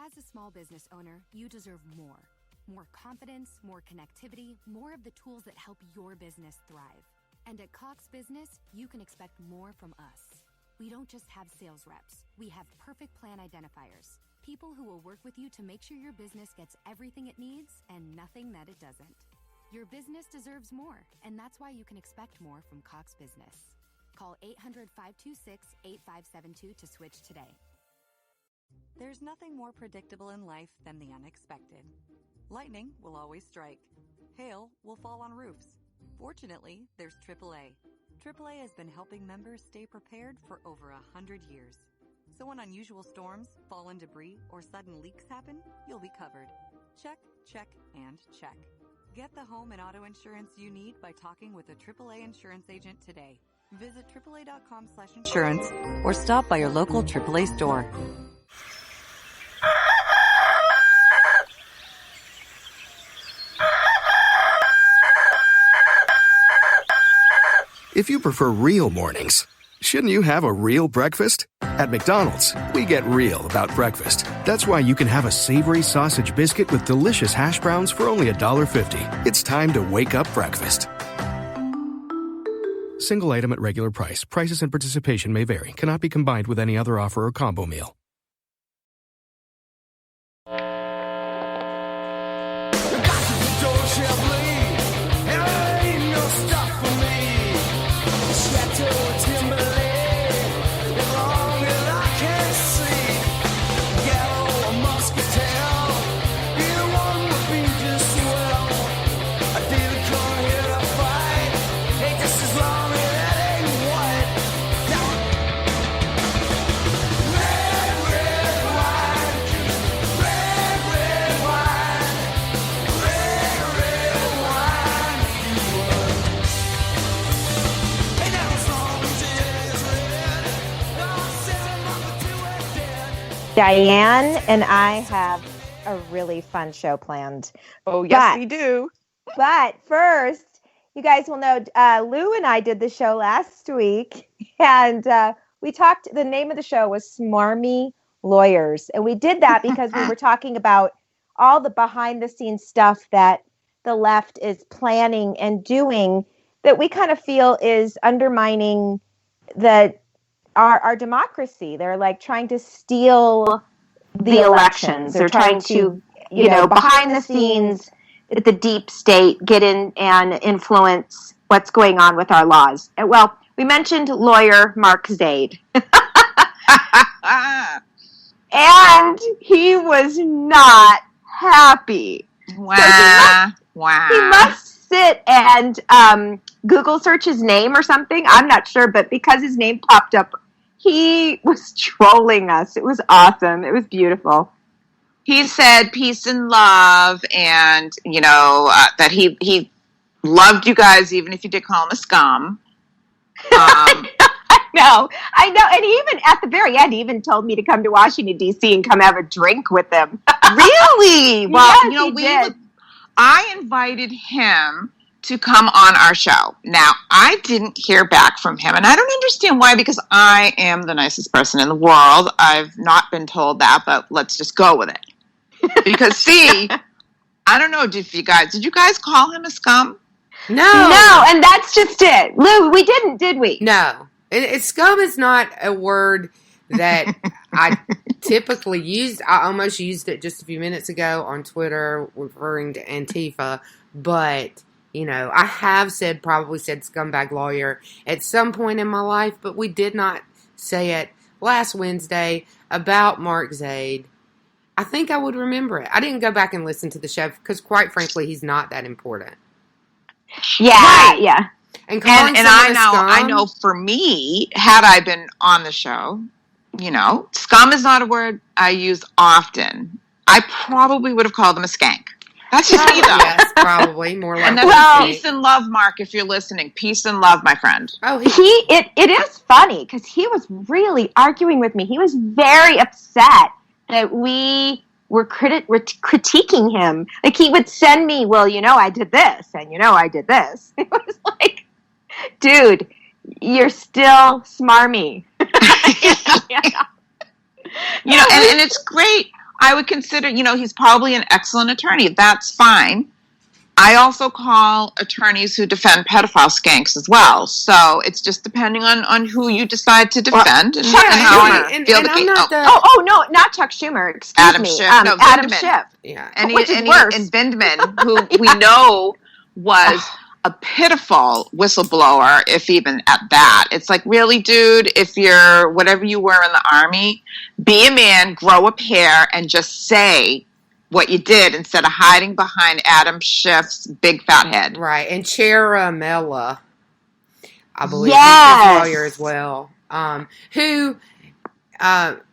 As a small business owner, you deserve more. More confidence, more connectivity, more of the tools that help your business thrive. And at Cox Business, you can expect more from us. We don't just have sales reps. We have perfect plan identifiers. People who will work with you to make sure your business gets everything it needs and nothing that it doesn't. Your business deserves more, and that's why you can expect more from Cox Business. Call 800-526-8572 to switch today. There's nothing more predictable in life than the unexpected. Lightning will always strike. Hail will fall on roofs. Fortunately, there's AAA. AAA has been helping members stay prepared for over 100 years. So when unusual storms, fallen debris, or sudden leaks happen, you'll be covered. Check, check, and check. Get the home and auto insurance you need by talking with a AAA insurance agent today. Visit AAA.com/insurance or stop by your local AAA store. If you prefer real mornings, shouldn't you have a real breakfast? At McDonald's, we get real about breakfast. That's why you can have a savory sausage biscuit with delicious hash browns for only $1.50. It's time to wake up breakfast. Single item at regular price. Prices and participation may vary. Cannot be combined with any other offer or combo meal. Diane and I have a really fun show planned. Oh, yes, we do. But first, you guys will know Lou and I did the show last week, and we talked, the name of the show was Smarmy Lawyers. And we did that because we were talking about all the behind-the-scenes stuff that the left is planning and doing that we kind of feel is undermining our democracy. They're like trying to steal the elections. They're trying to, behind the scenes, the deep state, get in and influence what's going on with our laws. Well, we mentioned lawyer Mark Zaid. And he was not happy. Wow. So he must sit and Google search his name or something. I'm not sure, but because his name popped up, he was trolling us. It was awesome. It was beautiful. He said peace and love, and, that he loved you guys, even if you did call him a scum. I know. And he even, at the very end, he even told me to come to Washington, D.C. and come have a drink with him. Really? Well, yes, I invited him to come on our show. Now, I didn't hear back from him, and I don't understand why, because I am the nicest person in the world. I've not been told that, but let's just go with it. Because, see, I don't know, did you guys call him a scum? No, and that's just it. Lou, we didn't, did we? No. Scum is not a word that I typically use. I almost used it just a few minutes ago on Twitter referring to Antifa, but I have probably said scumbag lawyer at some point in my life, but we did not say it last Wednesday about Mark Zaid. I think I would remember it. I didn't go back and listen to the show because, quite frankly, he's not that important. Yeah, right. Yeah. And I know for me, had I been on the show, scum is not a word I use often. I probably would have called him a skank. That's just me, though. Yes, probably. More like and that's peace and love, Mark, if you're listening. Peace and love, my friend. Oh, it is funny because he was really arguing with me. He was very upset that we were critiquing him. Like, he would send me, well, I did this, and I did this. It was like, dude, you're still smarmy. And it's great. I would consider, he's probably an excellent attorney. That's fine. I also call attorneys who defend pedophile skanks as well. So it's just depending on who you decide to defend and how I feel the case. Oh, no, not Chuck Schumer. Excuse me. Schiff. Adam Schiff. Yeah. And Vindman, who we know was a pitiful whistleblower, if even at that. It's like, really, dude, if you're whatever you were in the Army, be a man, grow a pair, and just say what you did instead of hiding behind Adam Schiff's big fat head. Right. And Charamella, I believe, yes, he's a lawyer as well, who...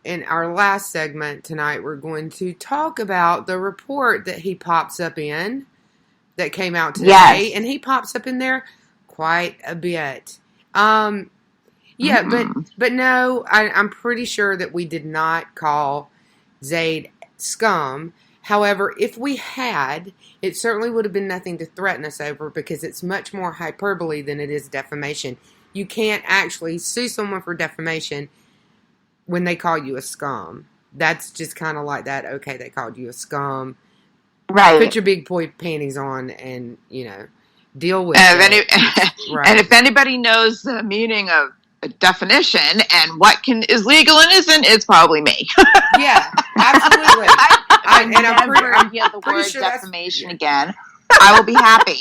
in our last segment tonight, we're going to talk about the report that he pops up in that came out today, yes, and he pops up in there quite a bit. But no, I'm pretty sure that we did not call Zaid scum. However, if we had, it certainly would have been nothing to threaten us over because it's much more hyperbole than it is defamation. You can't actually sue someone for defamation when they call you a scum. That's just kind of like that. Okay, they called you a scum. Right. Put your big boy panties on and, deal with it. Right. And if anybody knows the meaning of a definition and what is legal and isn't, it's probably me. Yeah, absolutely. I'm never hear the word sure defamation again. I will be happy.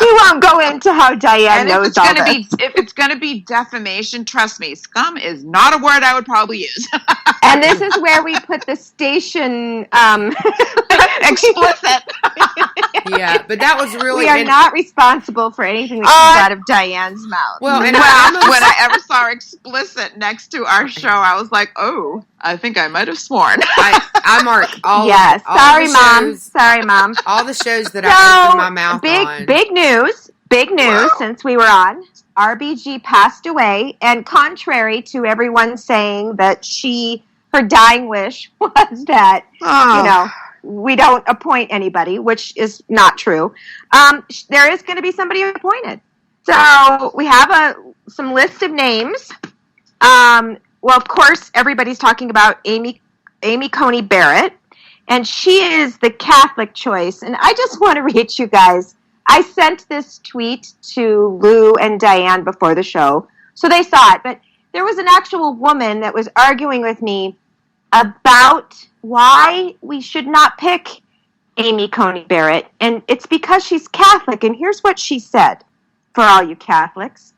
We won't go into how Diane knows all this. If it's going to be defamation, trust me, scum is not a word I would probably use. And this is where we put the station explicit. Yeah, but that was really... We are not responsible for anything that comes out of Diane's mouth. Well, and when I ever saw explicit next to our show, I was like, oh, I think I might have sworn. I mark all yes, all sorry, the Mom. shows, sorry, Mom. All the shows that I opened my mouth on. Big news Wow. Since we were on. RBG passed away, and contrary to everyone saying that her dying wish was that, we don't appoint anybody, which is not true. There is going to be somebody appointed. So we have some list of names. Well, of course, everybody's talking about Amy Coney Barrett, and she is the Catholic choice. And I just want to read you guys. I sent this tweet to Lou and Diane before the show, so they saw it. But there was an actual woman that was arguing with me about why we should not pick Amy Coney Barrett, and it's because she's Catholic. And here's what she said for all you Catholics.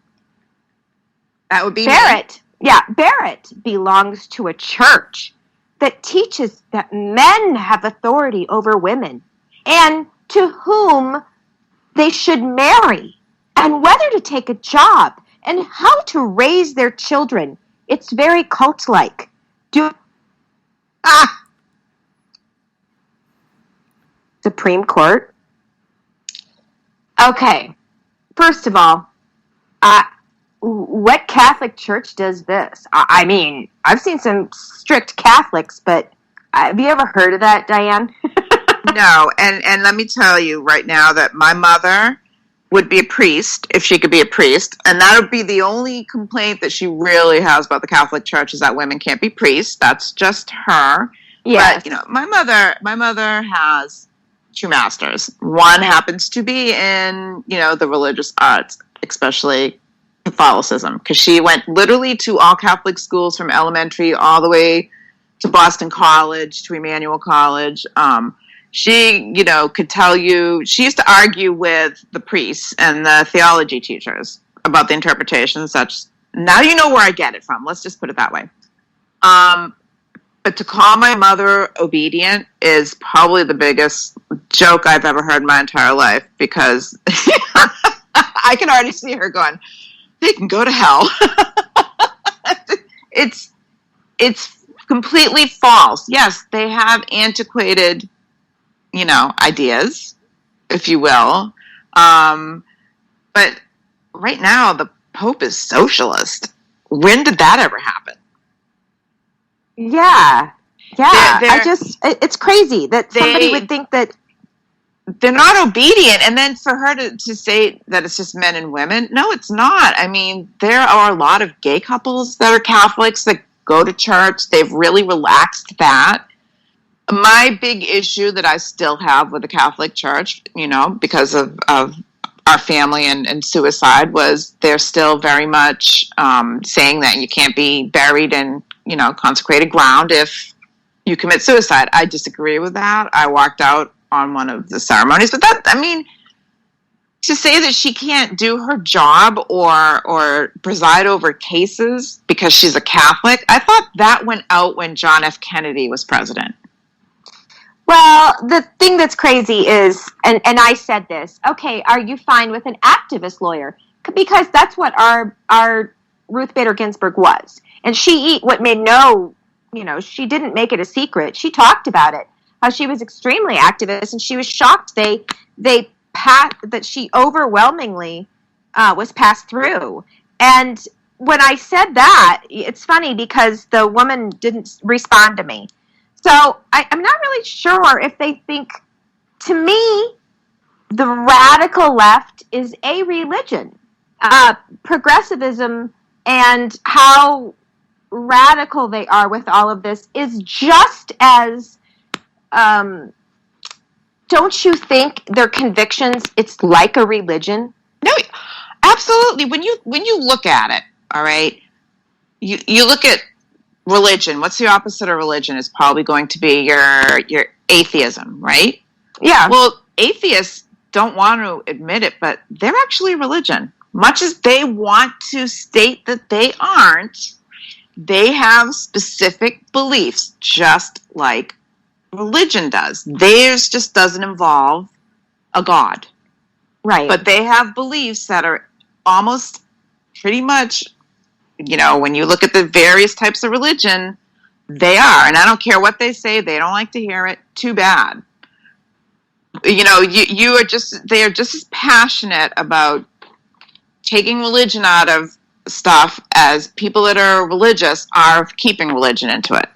That would be Barrett. Me. Yeah, Barrett belongs to a church that teaches that men have authority over women and to whom they should marry and whether to take a job and how to raise their children. It's very cult-like. Supreme Court. Okay. First of all, what Catholic church does this? I mean, I've seen some strict Catholics, but have you ever heard of that, Diane? No, and let me tell you right now that my mother would be a priest if she could be a priest, and that would be the only complaint that she really has about the Catholic Church is that women can't be priests. That's just her. Yes. But my mother has 2 masters. One happens to be in the religious arts, especially Catholicism, because she went literally to all Catholic schools from elementary all the way to Boston College, to Emmanuel College. She, could tell you, she used to argue with the priests and the theology teachers about the interpretations. Now you know where I get it from. Let's just put it that way. But to call my mother obedient is probably the biggest joke I've ever heard in my entire life, because I can already see her going, they can go to hell. It's completely false. Yes, they have antiquated ideas, if you will. But right now, the Pope is socialist. When did that ever happen? Yeah. It's crazy that somebody would think that they're not obedient. And then for her to say that it's just men and women, no, it's not. I mean, there are a lot of gay couples that are Catholics that go to church. They've really relaxed that. My big issue that I still have with the Catholic Church, because of our family and suicide, was they're still very much saying that you can't be buried in, consecrated ground if you commit suicide. I disagree with that. I walked out on one of the ceremonies, but to say that she can't do her job or preside over cases because she's a Catholic, I thought that went out when John F. Kennedy was president. Well, the thing that's crazy is, and I said this, okay, are you fine with an activist lawyer? Because that's what our Ruth Bader Ginsburg was. And she didn't make it a secret. She talked about it. She was extremely activist, and she was shocked that she overwhelmingly was passed through. And when I said that, it's funny because the woman didn't respond to me. So I'm not really sure if they think, to me, the radical left is a religion. Progressivism and how radical they are with all of this is just as, don't you think their convictions, it's like a religion? No, absolutely. When you look at it, all right, you look at religion. What's the opposite of religion? Is probably going to be your atheism, right? Yeah. Well, atheists don't want to admit it, but they're actually a religion. Much as they want to state that they aren't, they have specific beliefs, just like religion does. Theirs just doesn't involve a god. Right. But they have beliefs that are almost pretty much, when you look at the various types of religion, they are. And I don't care what they say. They don't like to hear it. Too bad. They are just as passionate about taking religion out of stuff as people that are religious are keeping religion into it.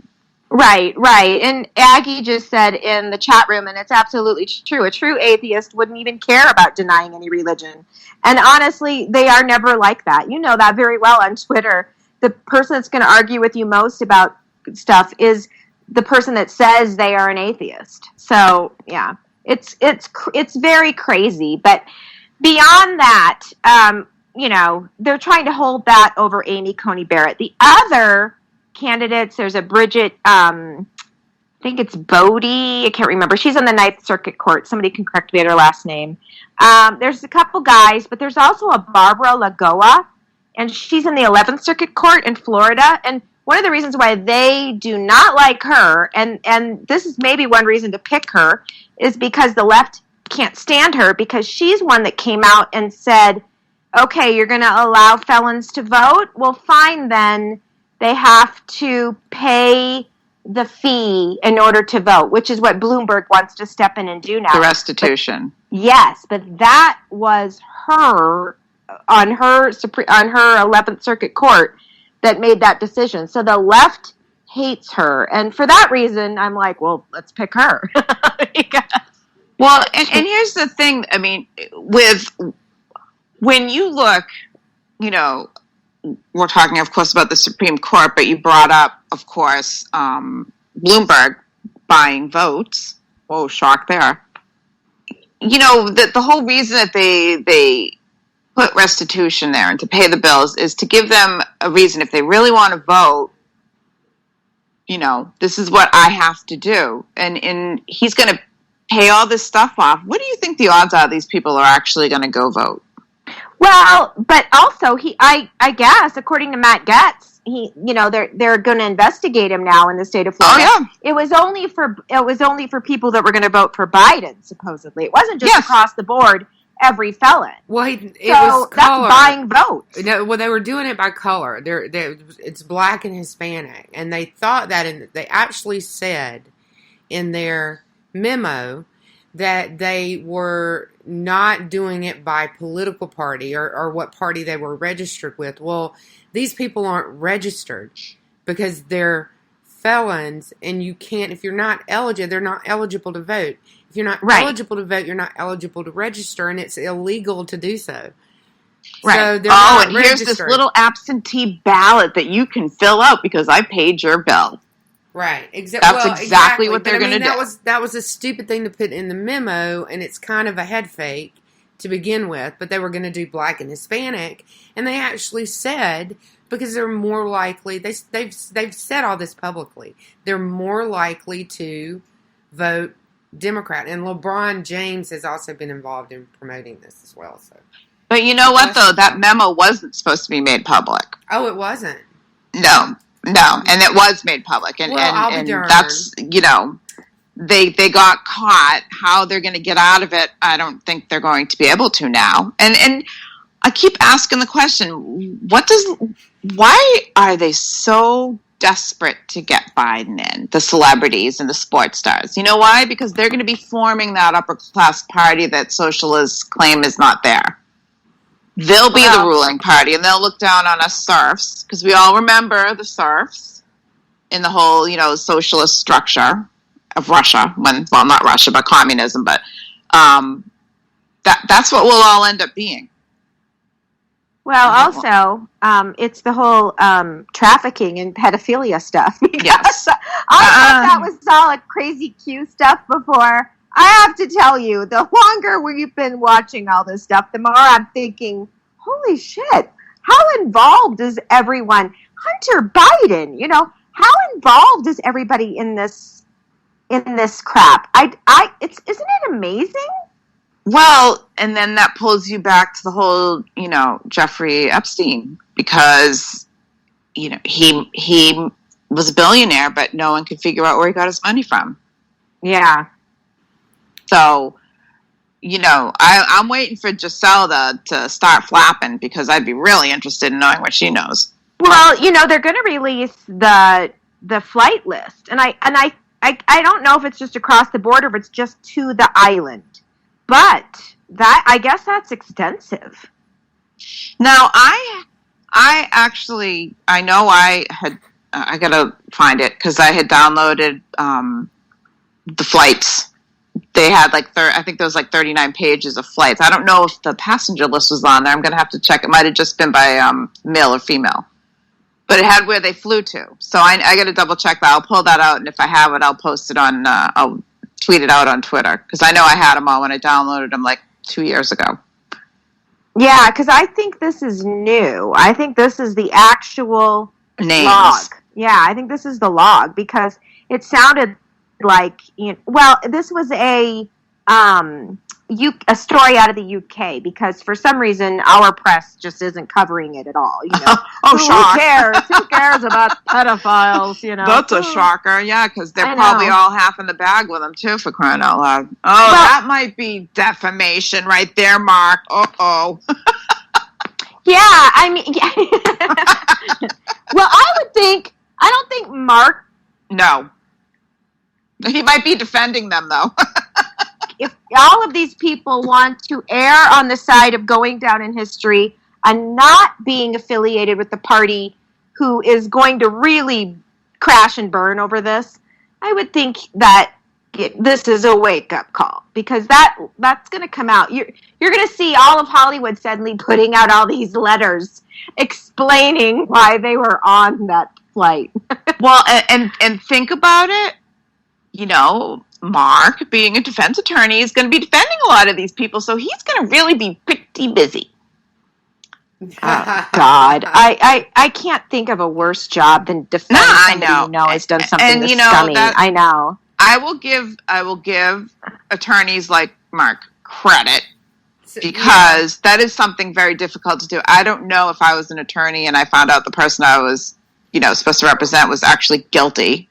Right. And Aggie just said in the chat room, and it's absolutely true, a true atheist wouldn't even care about denying any religion. And honestly, they are never like that. You know that very well on Twitter. The person that's going to argue with you most about stuff is the person that says they are an atheist. So, yeah, it's very crazy. But beyond that, they're trying to hold that over Amy Coney Barrett. The other candidates, there's a Bridget, I think it's Bodie, I can't remember. She's on the Ninth Circuit Court. Somebody can correct me at her last name. There's a couple guys, but there's also a Barbara Lagoa, and she's in the 11th Circuit Court in Florida. And one of the reasons why they do not like her, and this is maybe one reason to pick her, is because the left can't stand her, because she's one that came out and said, okay, you're going to allow felons to vote? Well, fine then. They have to pay the fee in order to vote, which is what Bloomberg wants to step in and do now. The restitution. But that was her on her 11th Circuit Court that made that decision. So the left hates her, and for that reason, I'm like, well, let's pick her. Well, and here's the thing. I mean, when you look, we're talking, of course, about the Supreme Court, but you brought up, of course, Bloomberg buying votes. Whoa, shock there. The whole reason that they put restitution there and to pay the bills is to give them a reason. If they really want to vote, this is what I have to do. And he's going to pay all this stuff off. What do you think the odds are these people are actually going to go vote? Well, but also I guess according to Matt Gaetz, they're going to investigate him now in the state of Florida. Oh, yeah. It was only for people that were going to vote for Biden, supposedly. It wasn't just across the board every felon. Well, it was color. That's buying votes. No, well, they were doing it by color. It's black and Hispanic, and they thought that, they actually said in their memo that they were not doing it by political party or what party they were registered with. Well, these people aren't registered because they're felons, and you can't, if you're not eligible, they're not eligible to vote. If you're not eligible to vote, you're not eligible to register, and it's illegal to do so. Right. So they're not and here's this little absentee ballot that you can fill out because I paid your bill. Right. That's exactly what they're going to do. That was a stupid thing to put in the memo, and it's kind of a head fake to begin with, but they were going to do Black and Hispanic, and they actually said, because they're more likely, they've said all this publicly, they're more likely to vote Democrat, and LeBron James has also been involved in promoting this as well. So, but you know what, though? That memo wasn't supposed to be made public. Oh, it wasn't? No, and it was made public, and that's, they got caught. How they're going to get out of it, I don't think they're going to be able to now. And I keep asking the question, why are they so desperate to get Biden in, the celebrities and the sports stars? You know why? Because they're going to be forming that upper class party that socialists claim is not there. They'll be the ruling party, and they'll look down on us serfs, because we all remember the serfs in the whole, socialist structure of Russia, not Russia, but communism, but that's what we'll all end up being. Well, also, it's the whole trafficking and pedophilia stuff. Yes. I thought that was all a crazy Q stuff before. I have to tell you, the longer we've been watching all this stuff, the more I'm thinking, holy shit, how involved is everyone? Hunter Biden, how involved is everybody in this crap? Isn't it amazing? Well, and then that pulls you back to the whole, Jeffrey Epstein, because, he was a billionaire, but no one could figure out where he got his money from. Yeah. So, I'm waiting for Giselle to start flapping, because I'd be really interested in knowing what she knows. Well, they're going to release the flight list, and I don't know if it's just across the border, or if it's just to the island. But I guess that's extensive. Now, I know I gotta find it, because I had downloaded the flights. They had I think there was 39 pages of flights. I don't know if the passenger list was on there. I'm gonna have to check. It might have just been by male or female, but it had where they flew to. So I gotta double check that. I'll pull that out, and if I have it, I'll post it on. I'll tweet it out on Twitter, because I know I had them all when I downloaded them 2 years ago. Yeah, because I think this is new. I think this is the actual names. Log. Yeah, I think this is the log, because it sounded like, this was a story out of the UK, because for some reason our press just isn't covering it at all. Who cares? Who cares about pedophiles? That's a shocker. Yeah, because they're probably all half in the bag with them too, for crying out loud. Oh, that might be defamation right there, Mark. Uh-oh. Yeah, I mean, well, I don't think Mark. No. He might be defending them, though. If all of these people want to err on the side of going down in history and not being affiliated with the party who is going to really crash and burn over this, I would think that this is a wake-up call, because that's going to come out. You're going to see all of Hollywood suddenly putting out all these letters explaining why they were on that flight. Well, and think about it. Mark, being a defense attorney, is going to be defending a lot of these people, so he's going to really be pretty busy. Oh, God. I can't think of a worse job than defending somebody has done something scummy. I know. I will give attorneys like Mark credit, because that is something very difficult to do. I don't know if I was an attorney and I found out the person I was, supposed to represent was actually guilty.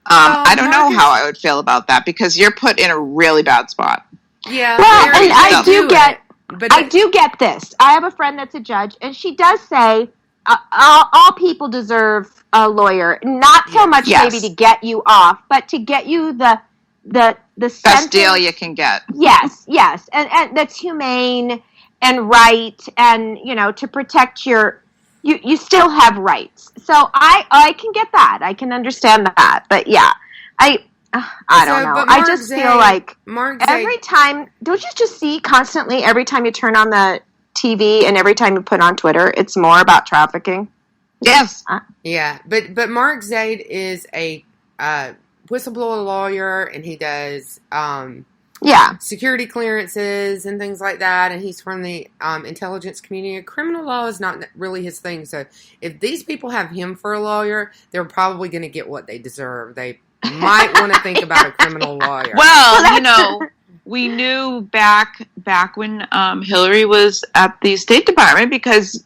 I don't know how I would feel about that, because you're put in a really bad spot. Yeah. Well, and I do get this. I have a friend that's a judge, and she does say all people deserve a lawyer. Not so much maybe to get you off, but to get you the best deal you can get. Yes, and that's humane and right, and to protect you still have rights. So I can get that. I can understand that. But yeah, I don't know. I just feel like every time, don't you just see constantly every time you turn on the TV and every time you put on Twitter, it's more about trafficking? Yes. Yeah, but Mark Zaid is a whistleblower lawyer, and he does security clearances and things like that, and he's from the intelligence community. Criminal law is not really his thing, so if these people have him for a lawyer, they're probably going to get what they deserve. They might want to think about a criminal lawyer. Well, we knew back when Hillary was at the State Department, because,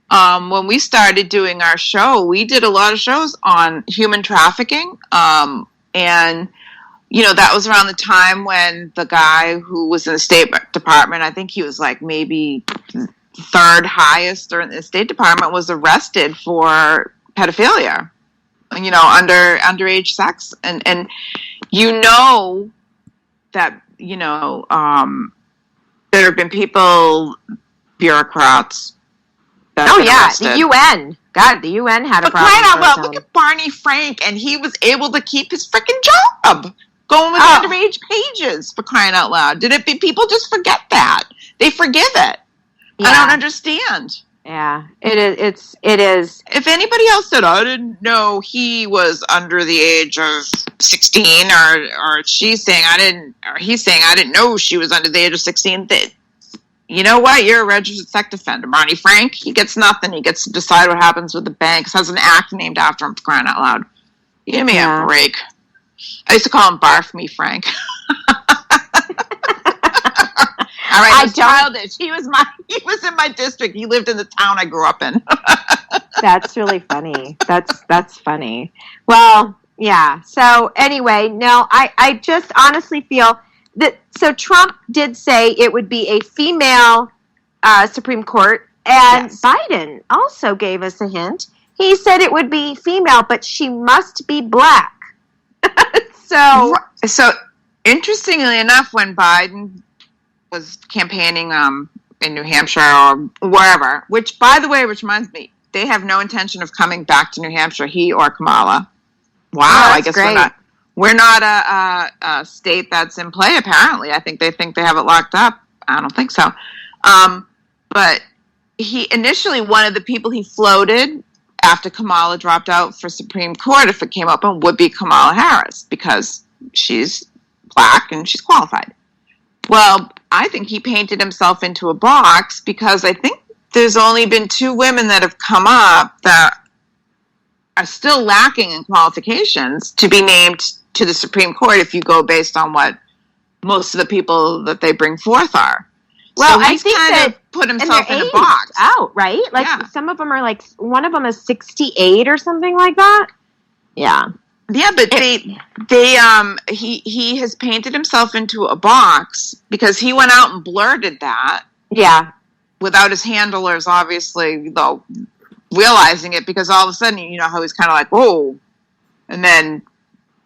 when we started doing our show, we did a lot of shows on human trafficking. And, that was around the time when the guy who was in the State Department, I think he was like maybe third highest in the State Department, was arrested for pedophilia, underage sex. And that, there have been people, bureaucrats, the UN. God, the UN had a problem. But crying out loud, look at Barney Frank, and he was able to keep his freaking job going with underage pages, for crying out loud. People just forget that. They forgive it. Yeah. I don't understand. Yeah, it is. If anybody else said, I didn't know he was under the age of 16, or he's saying I didn't know she was under the age of 16, you know what? You're a registered sex offender. Barney Frank, he gets nothing. He gets to decide what happens with the banks. Has an act named after him, for crying out loud. Give me a break. I used to call him Barf Me Frank. All right, he's childish. He was in my district. He lived in the town I grew up in. That's really funny. That's funny. Well, yeah. So anyway, no, I just honestly feel that, so Trump did say it would be a female Supreme Court, and Biden also gave us a hint. He said it would be female, but she must be black. So interestingly enough, when Biden was campaigning in New Hampshire or wherever, which, by the way, reminds me, they have no intention of coming back to New Hampshire, he or Kamala. Wow, I guess great. We're not a state that's in play, apparently. I think they have it locked up. I don't think so. But he initially, one of the people he floated after Kamala dropped out for Supreme Court, if it came open, would be Kamala Harris, because she's black and she's qualified. Well, I think he painted himself into a box, because I think there's only been 2 women that have come up that are still lacking in qualifications to be named to the Supreme Court, if you go based on what most of the people that they bring forth are. Well, so he's kind of put himself in a box. Out, right? Some of them are one of them is 68 or something like that. Yeah. Yeah, but he has painted himself into a box, because he went out and blurted that. Yeah. Without his handlers, obviously, though, realizing it, because all of a sudden, how he's kind of like, whoa. And then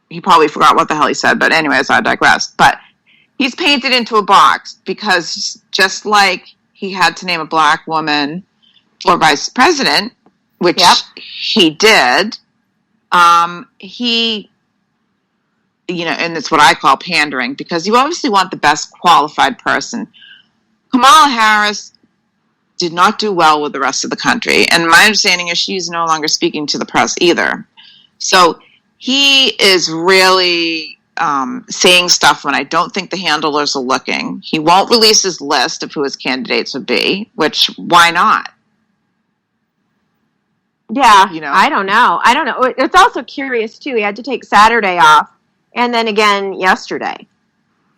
he probably forgot what the hell he said, but anyways, I digress. But he's painted into a box, because just like he had to name a black woman for vice president, which he did, he, and it's what I call pandering, because you obviously want the best qualified person. Kamala Harris did not do well with the rest of the country, and my understanding is she's no longer speaking to the press either. So he is really saying stuff when I don't think the handlers are looking. He won't release his list of who his candidates would be, which, why not? Yeah, I don't know. It's also curious, too. He had to take Saturday off, and then again yesterday.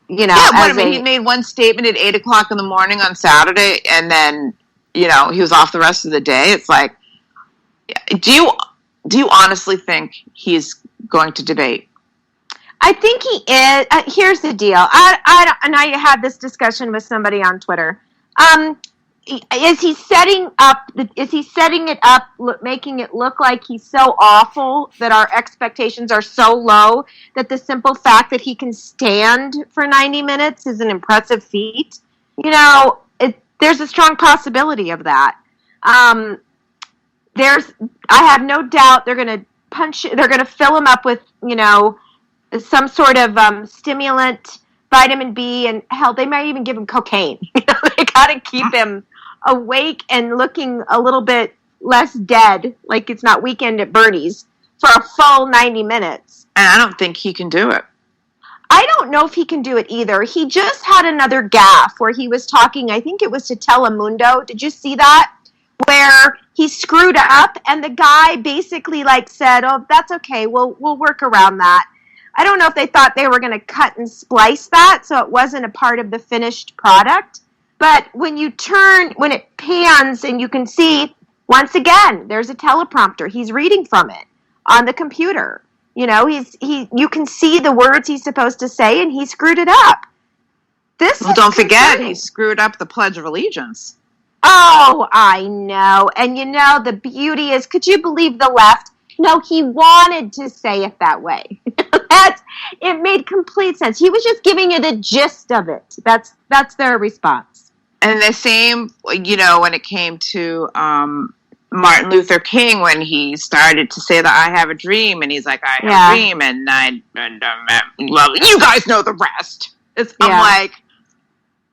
He made one statement at 8 o'clock in the morning on Saturday, and then, he was off the rest of the day. It's like, do you honestly think he's going to debate? I think he is. Here's the deal. I had this discussion with somebody on Twitter. Is he setting it up, making it look like he's so awful that our expectations are so low that the simple fact that he can stand for 90 minutes is an impressive feat? There's a strong possibility of that. I have no doubt they're going to fill him up with, some sort of stimulant, vitamin B, and hell, they might even give him cocaine. got to keep him awake and looking a little bit less dead, like it's not Weekend at Bernie's, for a full 90 minutes. And I don't think he can do it. I don't know if he can do it either. He just had another gaffe where he was talking, I think it was to Telemundo. Did you see that? Where he screwed up and the guy basically like said, oh, that's okay. We'll work around that. I don't know if they thought they were going to cut and splice that so it wasn't a part of the finished product. But when it pans and you can see, once again, there's a teleprompter. He's reading from it on the computer. You know, you can see the words he's supposed to say, and he screwed it up. Don't forget, he screwed up the Pledge of Allegiance. Oh, I know. And you know, the beauty is, could you believe the left? No, he wanted to say it that way. It made complete sense. He was just giving you the gist of it. That's their response. And the same, you know, when it came to Martin Luther King, when he started to say that I have a dream, and he's like, I have a dream, and you guys know the rest. I'm like,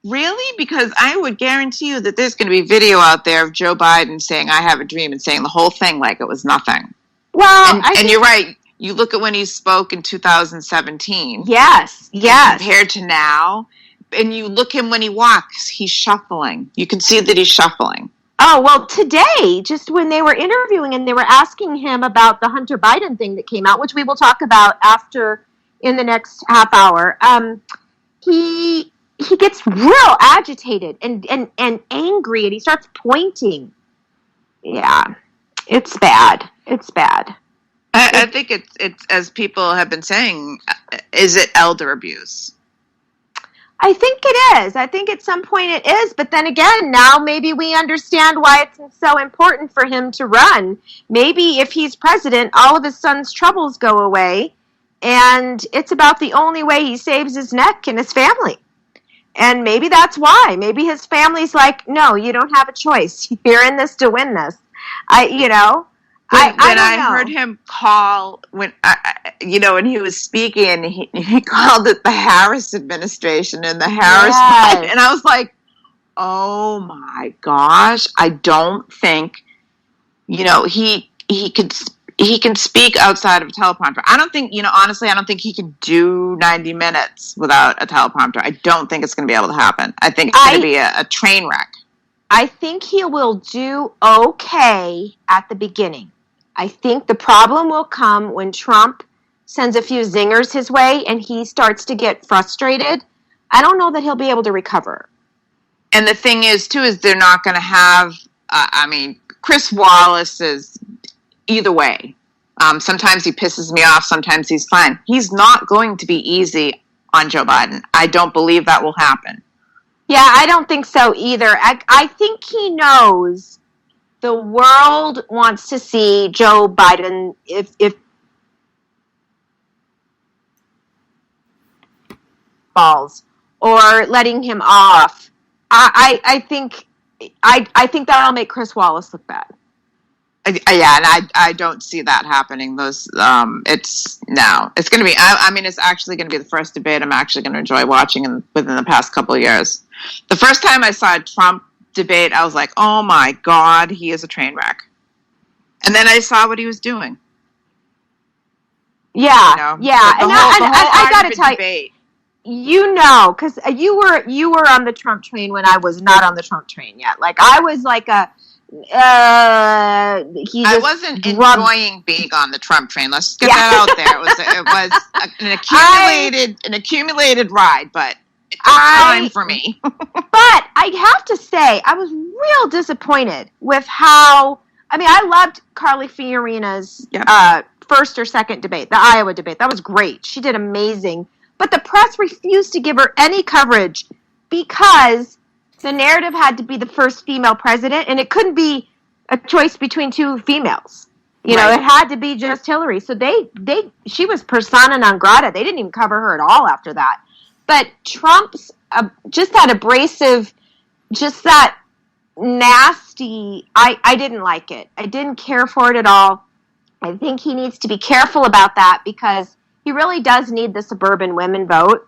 really? Because I would guarantee you that there's going to be video out there of Joe Biden saying I have a dream and saying the whole thing like it was nothing. Well, and you're right. You look at when he spoke in 2017. Yes. Compared to now, and you look him when he walks, he's shuffling. You can see that he's shuffling. Oh, well, today, just when they were interviewing and they were asking him about the Hunter Biden thing that came out, which we will talk about after in the next half hour, he gets real agitated and angry, and he starts pointing. Yeah, it's bad. It's bad. I think it's as people have been saying, is it elder abuse? I think it is. I think at some point it is. But then again, now maybe we understand why it's so important for him to run. Maybe if he's president, all of his son's troubles go away. And it's about the only way he saves his neck and his family. And maybe that's why. Maybe his family's like, no, you don't have a choice. You're in this to win this. I don't know. Heard him call when he was speaking, and he called it the Harris administration and the Harris Biden, and I was like, oh my gosh, I don't think, he can speak outside of a teleprompter. I don't think, honestly, I don't think he can do 90 minutes without a teleprompter. I don't think it's going to be able to happen. I think it's going to be a train wreck. I think he will do okay at the beginning. I think the problem will come when Trump sends a few zingers his way and he starts to get frustrated. I don't know that he'll be able to recover. And the thing is, too, is they're not going to have, Chris Wallace is either way. Sometimes he pisses me off. Sometimes he's fine. He's not going to be easy on Joe Biden. I don't believe that will happen. Yeah, I don't think so either. I think he knows the world wants to see Joe Biden if balls or letting him off. I think that'll make Chris Wallace look bad. Yeah, and I don't see that happening. It's going to be. It's actually going to be the first debate I'm actually going to enjoy watching within the past couple of years. The first time I saw a Trump debate, I was like, oh my God, he is a train wreck. And then I saw what he was doing. Yeah, yeah. And I got to tell you, because you were on the Trump train when I was not on the Trump train yet. Like, I was like I wasn't enjoying being on the Trump train. Let's get that out there. It was an accumulated ride, but it took time for me. But I have to say, I was real disappointed with how. I loved Carly Fiorina's first or second debate, the Iowa debate. That was great. She did amazing. But the press refused to give her any coverage because the narrative had to be the first female president, and it couldn't be a choice between two females. It had to be just Hillary. So she was persona non grata. They didn't even cover her at all after that. But Trump's just that abrasive, just that nasty, I didn't like it. I didn't care for it at all. I think he needs to be careful about that because he really does need the suburban women vote.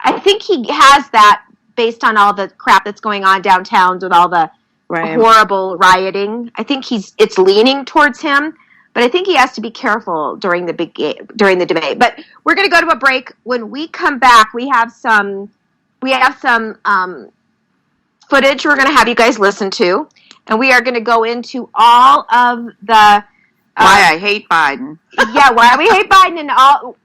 I think he has that based on all the crap that's going on downtown with all the horrible rioting. I think it's leaning towards him, but I think he has to be careful during the debate. But we're going to go to a break. When we come back, we have some footage we're going to have you guys listen to, and we are going to go into all of the why I hate Biden. Yeah, why we hate Biden, and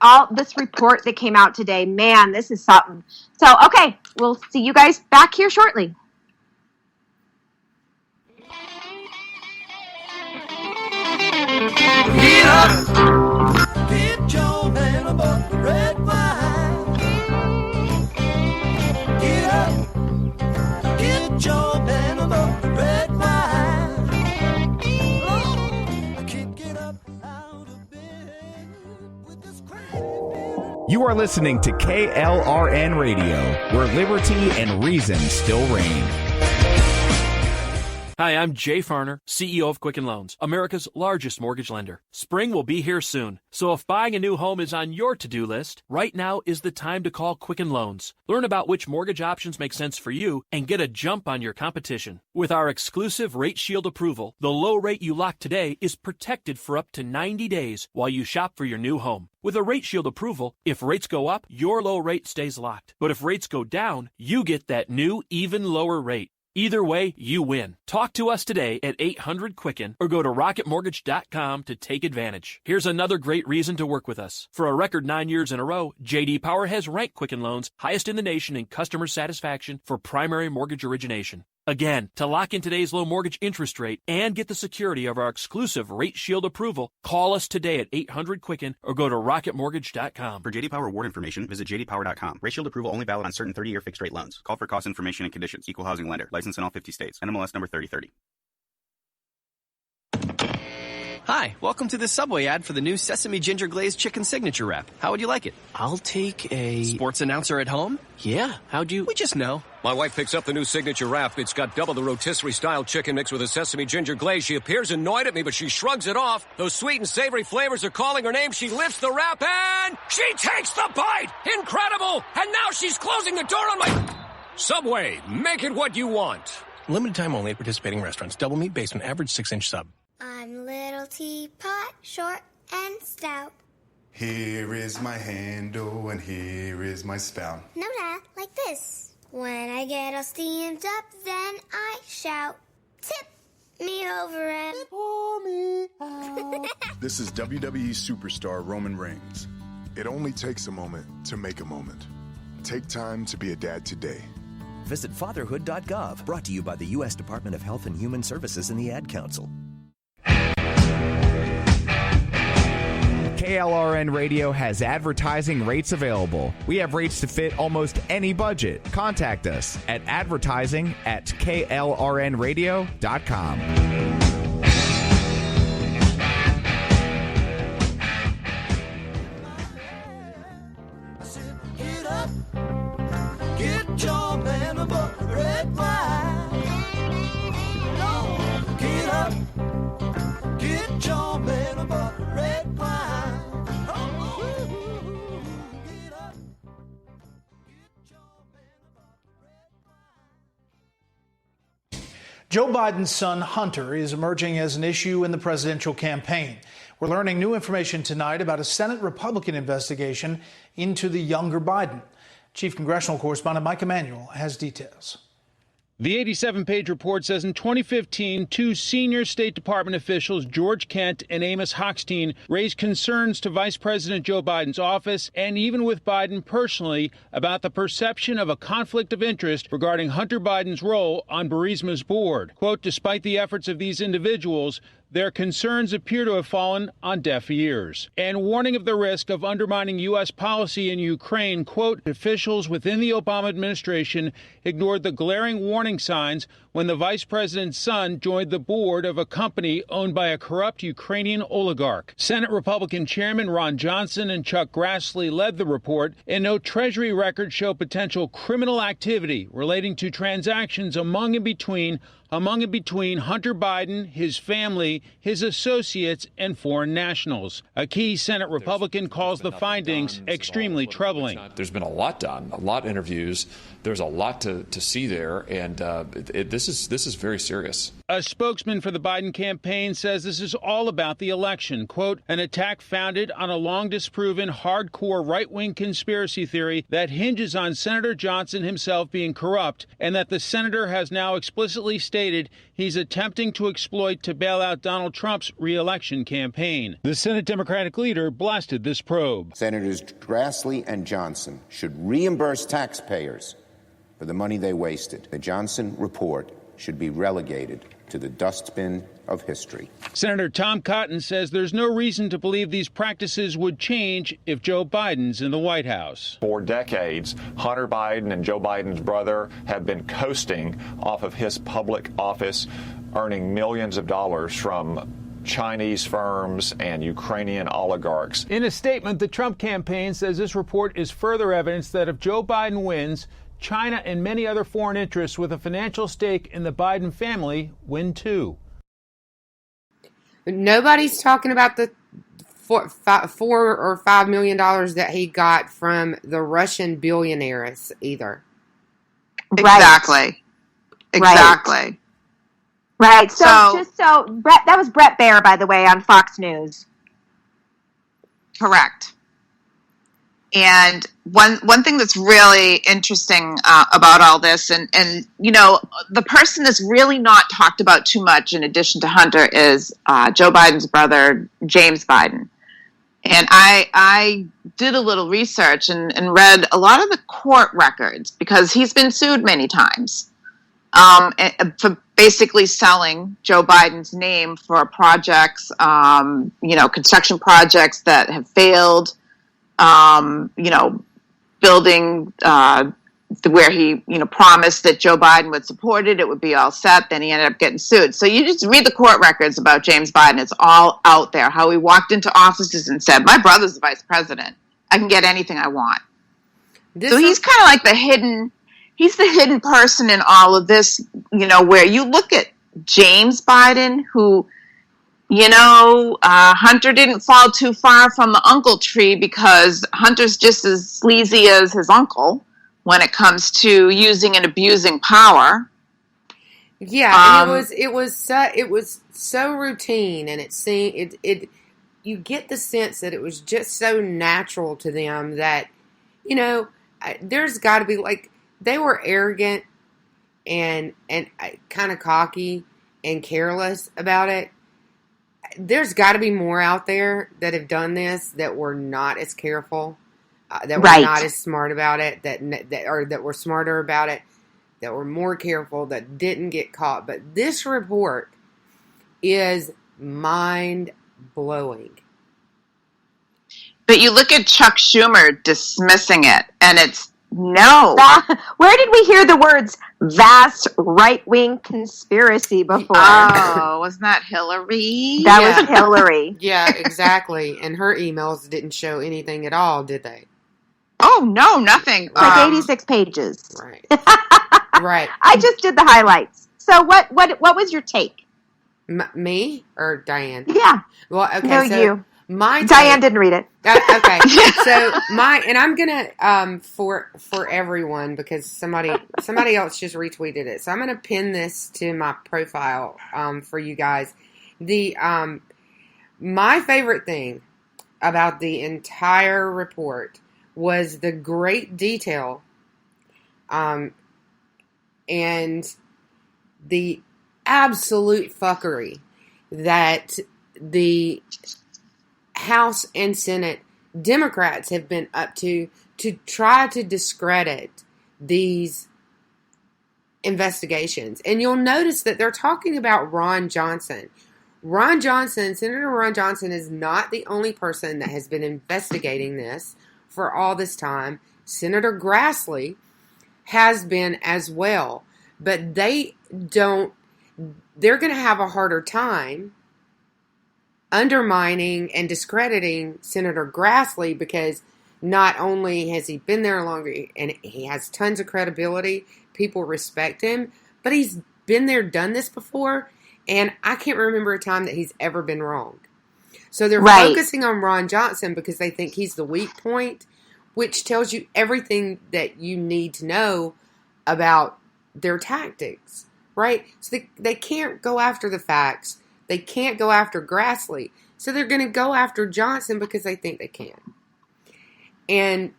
all this report that came out today. Man, this is something. So, okay, we'll see you guys back here shortly. Get up, get your man above the red wine. Get up, get your man above the red wine. Oh, I can't get up out of bed with this crazy. You are listening to KLRN Radio, where liberty and reason still reign. Hi, I'm Jay Farner, CEO of Quicken Loans, America's largest mortgage lender. Spring will be here soon, so if buying a new home is on your to-do list, right now is the time to call Quicken Loans. Learn about which mortgage options make sense for you and get a jump on your competition. With our exclusive Rate Shield approval, the low rate you lock today is protected for up to 90 days while you shop for your new home. With a Rate Shield approval, if rates go up, your low rate stays locked. But if rates go down, you get that new, even lower rate. Either way, you win. Talk to us today at 800-QUICKEN or go to rocketmortgage.com to take advantage. Here's another great reason to work with us. For a record 9 years in a row, J.D. Power has ranked Quicken Loans highest in the nation in customer satisfaction for primary mortgage origination. Again, to lock in today's low mortgage interest rate and get the security of our exclusive Rate Shield approval, call us today at 800-QUICKEN or go to rocketmortgage.com. For J.D. Power award information, visit jdpower.com. Rate Shield approval only valid on certain 30-year fixed-rate loans. Call for cost information and conditions. Equal housing lender. License in all 50 states. NMLS number 3030. Hi, welcome to the Subway ad for the new Sesame Ginger Glazed Chicken Signature Wrap. How would you like it? I'll take a... Sports announcer at home? Yeah, how'd you... We just know. My wife picks up the new Signature Wrap. It's got double the rotisserie-style chicken mixed with a sesame ginger glaze. She appears annoyed at me, but she shrugs it off. Those sweet and savory flavors are calling her name. She lifts the wrap and... she takes the bite! Incredible! And now she's closing the door on my... Subway, make it what you want. Limited time only at participating restaurants. Double meat based on average 6-inch sub. I'm little teapot, short and stout. Here is my handle and here is my spout. No, Dad, like this. When I get all steamed up, then I shout, tip me over and pour me out. This is WWE superstar Roman Reigns. It only takes a moment to make a moment. Take time to be a dad today. Visit fatherhood.gov, brought to you by the U.S. Department of Health and Human Services and the Ad Council. KLRN Radio has advertising rates available. We have rates to fit almost any budget. Contact us at advertising@klrnradio.com. Get up, get your man above the red wine. No, get up, get your man above the red wine. Joe Biden's son, Hunter, is emerging as an issue in the presidential campaign. We're learning new information tonight about a Senate Republican investigation into the younger Biden. Chief Congressional Correspondent Mike Emanuel has details. The 87-page report says in 2015, two senior State Department officials, George Kent and Amos Hochstein, raised concerns to Vice President Joe Biden's office and even with Biden personally about the perception of a conflict of interest regarding Hunter Biden's role on Burisma's board. Quote, despite the efforts of these individuals, their concerns appear to have fallen on deaf ears. And warning of the risk of undermining U.S. policy in Ukraine, quote, officials within the Obama administration ignored the glaring warning signs when the vice president's son joined the board of a company owned by a corrupt Ukrainian oligarch. Senate Republican Chairman Ron Johnson and Chuck Grassley led the report, and no Treasury records show potential criminal activity relating to transactions among and between Hunter Biden, his family, his associates, and foreign nationals. A key Senate Republican calls the findings extremely troubling. There's been a lot done, a lot of interviews. There's a lot to see there, and this is very serious. A spokesman for the Biden campaign says this is all about the election. Quote, an attack founded on a long disproven hardcore right-wing conspiracy theory that hinges on Senator Johnson himself being corrupt, and that the senator has now explicitly stated he's attempting to exploit to bail out Donald Trump's re-election campaign. The Senate Democratic leader blasted this probe. Senators Grassley and Johnson should reimburse taxpayers for the money they wasted. The Johnson report should be relegated to the dustbin of history. Senator Tom Cotton says there's no reason to believe these practices would change if Joe Biden's in the White House. For decades, Hunter Biden and Joe Biden's brother have been coasting off of his public office, earning millions of dollars from Chinese firms and Ukrainian oligarchs. In a statement, the Trump campaign says this report is further evidence that if Joe Biden wins, China and many other foreign interests with a financial stake in the Biden family win too. Nobody's talking about the $4 or $5 million that he got from the Russian billionaires either. Exactly. Exactly. Right. So Brett, that was Brett Baer, by the way, on Fox News. Correct. And one thing that's really interesting about all this, and the person that's really not talked about too much in addition to Hunter is Joe Biden's brother, James Biden. And I did a little research and read a lot of the court records because he's been sued many times for basically selling Joe Biden's name for projects, construction projects that have failed. Building where he, promised that Joe Biden would support it, it would be all set. Then he ended up getting sued. So you just read the court records about James Biden. It's all out there. How he walked into offices and said, "My brother's the vice president. I can get anything I want." So he's kind of like he's the hidden person in all of this, where you look at James Biden, who, Hunter didn't fall too far from the uncle tree because Hunter's just as sleazy as his uncle when it comes to using and abusing power. Yeah, and it was so routine, and it seemed you get the sense that it was just so natural to them that there's got to be they were arrogant and kind of cocky and careless about it. There's got to be more out there that have done this that were not as careful, that were not as smart about it, that were smarter about it, that were more careful, that didn't get caught. But this report is mind-blowing. But you look at Chuck Schumer dismissing it, and it's no. Where did we hear the words vast right-wing conspiracy before? Oh, wasn't that Hillary? That was Hillary. Yeah, exactly. And her emails didn't show anything at all, did they? Oh, no, nothing. Like 86 pages. Right. Right. I just did the highlights. So what was your take? Me or Diane? Yeah. Well, okay. No, so you. My Diane didn't read it. Okay. So and I'm gonna for everyone because somebody else just retweeted it. So I'm gonna pin this to my profile for you guys. The my favorite thing about the entire report was the great detail and the absolute fuckery that the House and Senate Democrats have been up to try to discredit these investigations. And you'll notice that they're talking about Ron Johnson. Senator Ron Johnson is not the only person that has been investigating this for all this time. Senator Grassley has been as well. but they're going to have a harder time undermining and discrediting Senator Grassley, because not only has he been there longer and he has tons of credibility, people respect him, but he's been there, done this before, and I can't remember a time that he's ever been wrong. So they're focusing on Ron Johnson because they think he's the weak point, which tells you everything that you need to know about their tactics, right? So they can't go after the facts. They can't go after Grassley. So they're going to go after Johnson because they think they can. And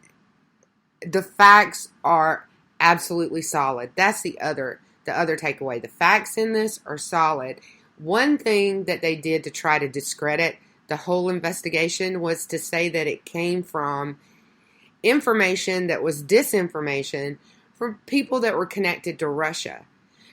the facts are absolutely solid. That's the other takeaway. The facts in this are solid. One thing that they did to try to discredit the whole investigation was to say that it came from information that was disinformation from people that were connected to Russia.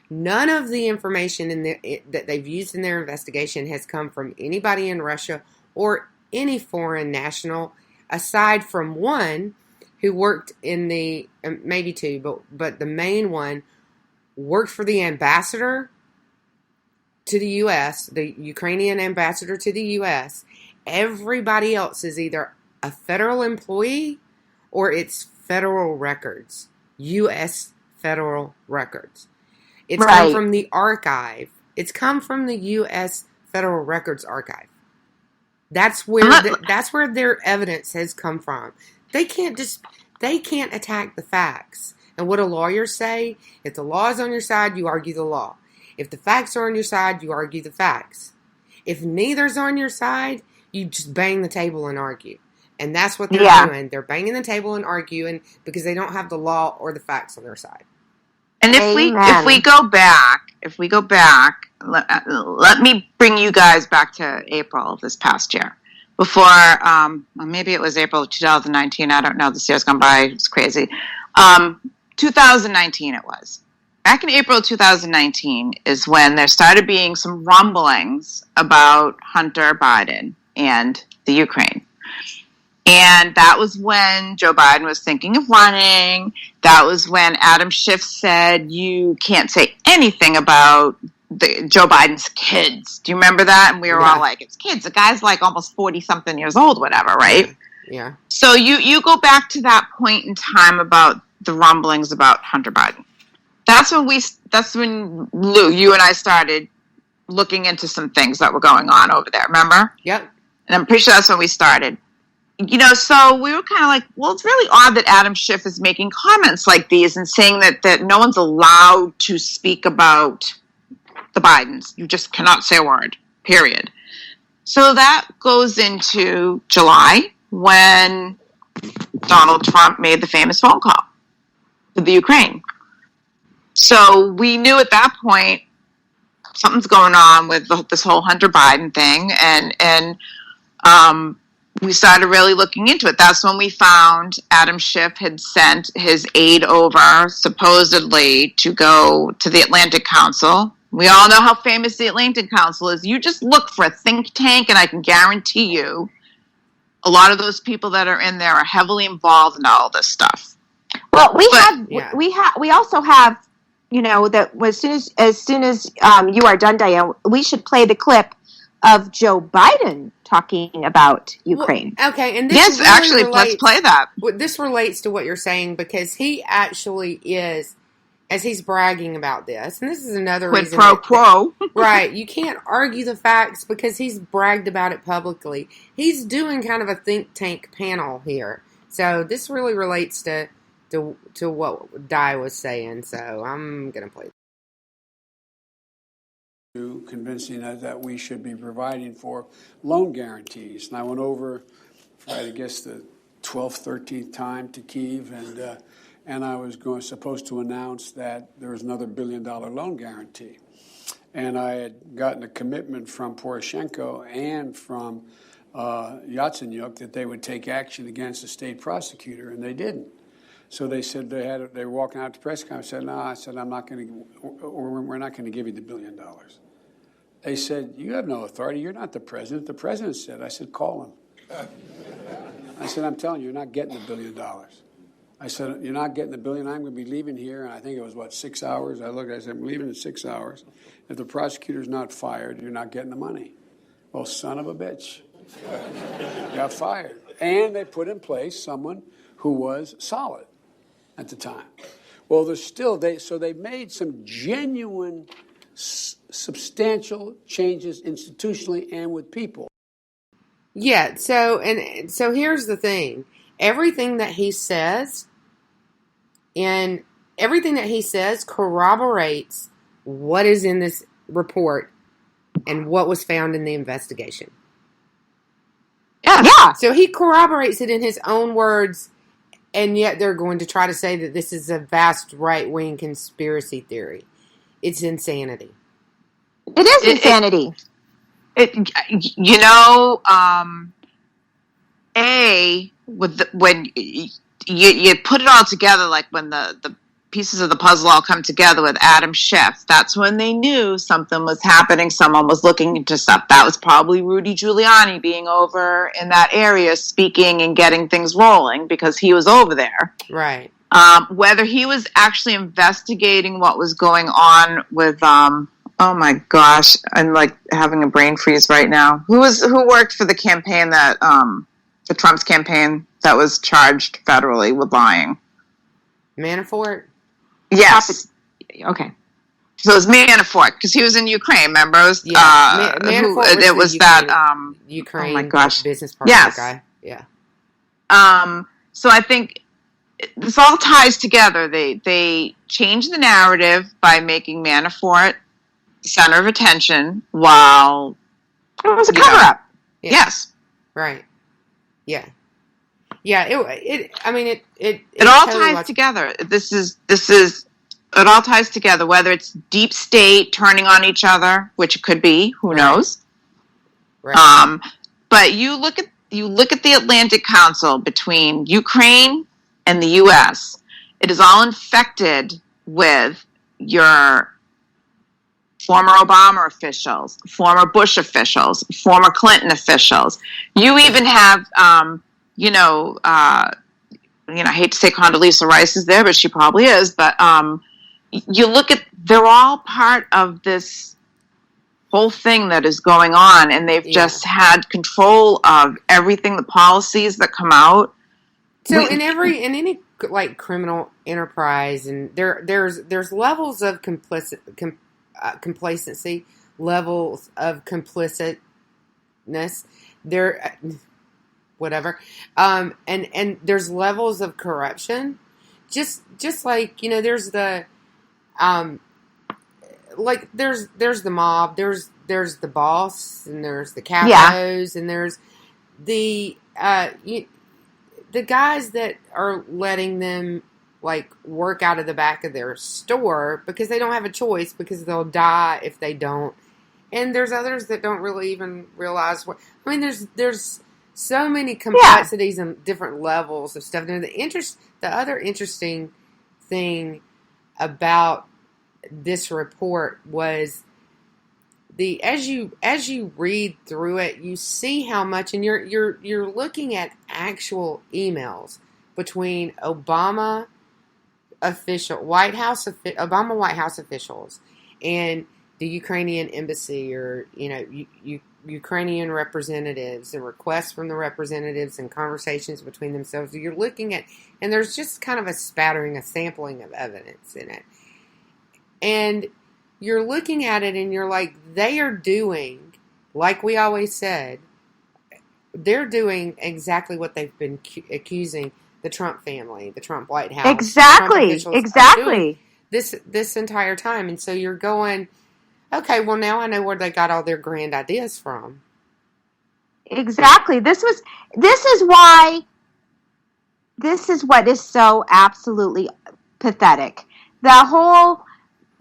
None of the information that they've used in their investigation has come from anybody in Russia or any foreign national, aside from one who worked in the, maybe two, but the main one worked for the ambassador to the U.S., the Ukrainian ambassador to the U.S. Everybody else is either a federal employee or it's federal records, U.S. federal records. It's come from the archive. It's come from the U.S. Federal Records Archive. That's where their evidence has come from. They can't attack the facts. And what do lawyers say? If the law is on your side, you argue the law. If the facts are on your side, you argue the facts. If neither's on your side, you just bang the table and argue. And that's what they're doing. They're banging the table and arguing because they don't have the law or the facts on their side. And if we go back, let me bring you guys back to April of this past year. Before, maybe it was April of 2019. I don't know. This year's gone by. It's crazy. 2019 it was. Back in April of 2019 is when there started being some rumblings about Hunter Biden and the Ukraine. And that was when Joe Biden was thinking of running. That was when Adam Schiff said, you can't say anything about Joe Biden's kids. Do you remember that? And we were all like, it's kids. The guy's like almost 40-something years old, whatever, right? Yeah. So you go back to that point in time about the rumblings about Hunter Biden. That's when Lou, you and I started looking into some things that were going on over there, remember? Yep. And I'm pretty sure that's when we started. So we were kind of like, well, it's really odd that Adam Schiff is making comments like these and saying that no one's allowed to speak about the Bidens. You just cannot say a word, period. So that goes into July when Donald Trump made the famous phone call to the Ukraine. So we knew at that point something's going on with this whole Hunter Biden thing, and we started really looking into it. That's when we found Adam Schiff had sent his aide over, supposedly, to go to the Atlantic Council. We all know how famous the Atlantic Council is. You just look for a think tank, and I can guarantee you a lot of those people that are in there are heavily involved in all this stuff. Well, we also have, that as soon as you are done, Diane, we should play the clip of Joe Biden talking about Ukraine. Well, okay, and this let's play that. This relates to what you're saying because he actually is, as he's bragging about this, and this is another quid reason. Pro quo. Right, you can't argue the facts because he's bragged about it publicly. He's doing kind of a think tank panel here. So this really relates to what Di was saying. So I'm going to play. Convincing us that we should be providing for loan guarantees. And I went over for, I guess, the 12th, 13th time to Kyiv, and I was supposed to announce that there was another $1 billion loan guarantee. And I had gotten a commitment from Poroshenko and from Yatsenyuk that they would take action against the state prosecutor, and they didn't. So they said they were walking out to press conference. I said, no, I'm not going to, or we're not going to give you the $1 billion. They said, you have no authority. You're not the president. The president said. I said, call him. I said, I'm telling you, you're not getting the $1 billion. I said, you're not getting the billion. I'm going to be leaving here. And I think it was, 6 hours? I said, I'm leaving in 6 hours. If the prosecutor's not fired, you're not getting the money. Well, son of a bitch. Got fired. And they put in place someone who was solid at the time. Well, they made some genuine, substantial changes institutionally and with people. Yeah, so here's the thing. Everything that he says corroborates what is in this report and what was found in the investigation. Yeah. So he corroborates it in his own words, and yet they're going to try to say that this is a vast right-wing conspiracy theory. It's insanity. It is insanity. When you put it all together, like when the pieces of the puzzle all come together with Adam Schiff, that's when they knew something was happening. Someone was looking into stuff. That was probably Rudy Giuliani being over in that area speaking and getting things rolling because he was over there. Right. Whether he was actually investigating what was going on with, oh my gosh, I'm like having a brain freeze right now. Who worked for the campaign that, the Trump's campaign that was charged federally with lying? Manafort? Yes. Okay. So it was Manafort because he was in Ukraine. Remember? Manafort it was that Ukraine. Oh my gosh! Business partner guy. Yeah. So I think this all ties together. They changed the narrative by making Manafort the center of attention, while it was a cover up. Yeah. Yes. Right. Yeah. Yeah. It all ties together. It all ties together, whether it's deep state turning on each other, which it could be, who knows? Right. But you look at the Atlantic Council between Ukraine and the U.S. It is all infected with your former Obama officials, former Bush officials, former Clinton officials. You even have, I hate to say Condoleezza Rice is there, but she probably is. But you look at, they're all part of this whole thing that is going on, and they've just had control of everything, the policies that come out. So in any like criminal enterprise, and there's levels of complacency, levels of complicitness. There, whatever, and there's levels of corruption. Just like there's the there's the mob, there's the boss, and there's the capos, and there's the guys that are letting them like work out of the back of their store because they don't have a choice, because they'll die if they don't. And there's others that don't really even realize what. I mean, there's so many complexities and different levels of stuff. Now, the other interesting thing about this report was as you read through it, you see how much, and you're looking at actual emails between Obama White House officials and the Ukrainian embassy, or Ukrainian representatives, and requests from the representatives and conversations between themselves. You're looking at, and there's just kind of a sampling of evidence in it. And you're looking at it and you're like, they are doing, like we always said, they're doing exactly what they've been accusing the Trump family, the Trump White House, exactly this entire time. And so you're going, okay, well, now I know where they got all their grand ideas from. Exactly. This is what is so absolutely pathetic. The whole,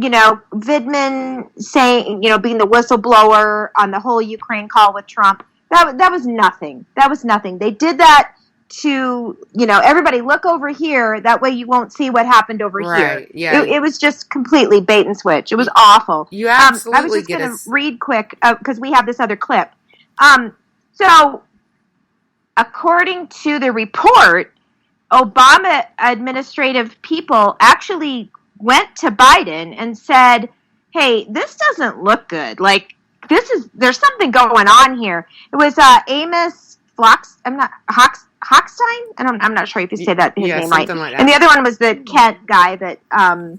Vindman saying, being the whistleblower on the whole Ukraine call with Trump, that was nothing. That was nothing. They did that to, everybody look over here. That way you won't see what happened over here. Yeah. It was just completely bait and switch. It was awful. You absolutely I was just going to read quick because we have this other clip. So according to the report, Obama administrative people actually went to Biden and said, hey, this doesn't look good. Like, there's something going on here. It was Amos Hochstein? I'm not sure if you say that his name right. Like that. And the other one was the Kent guy that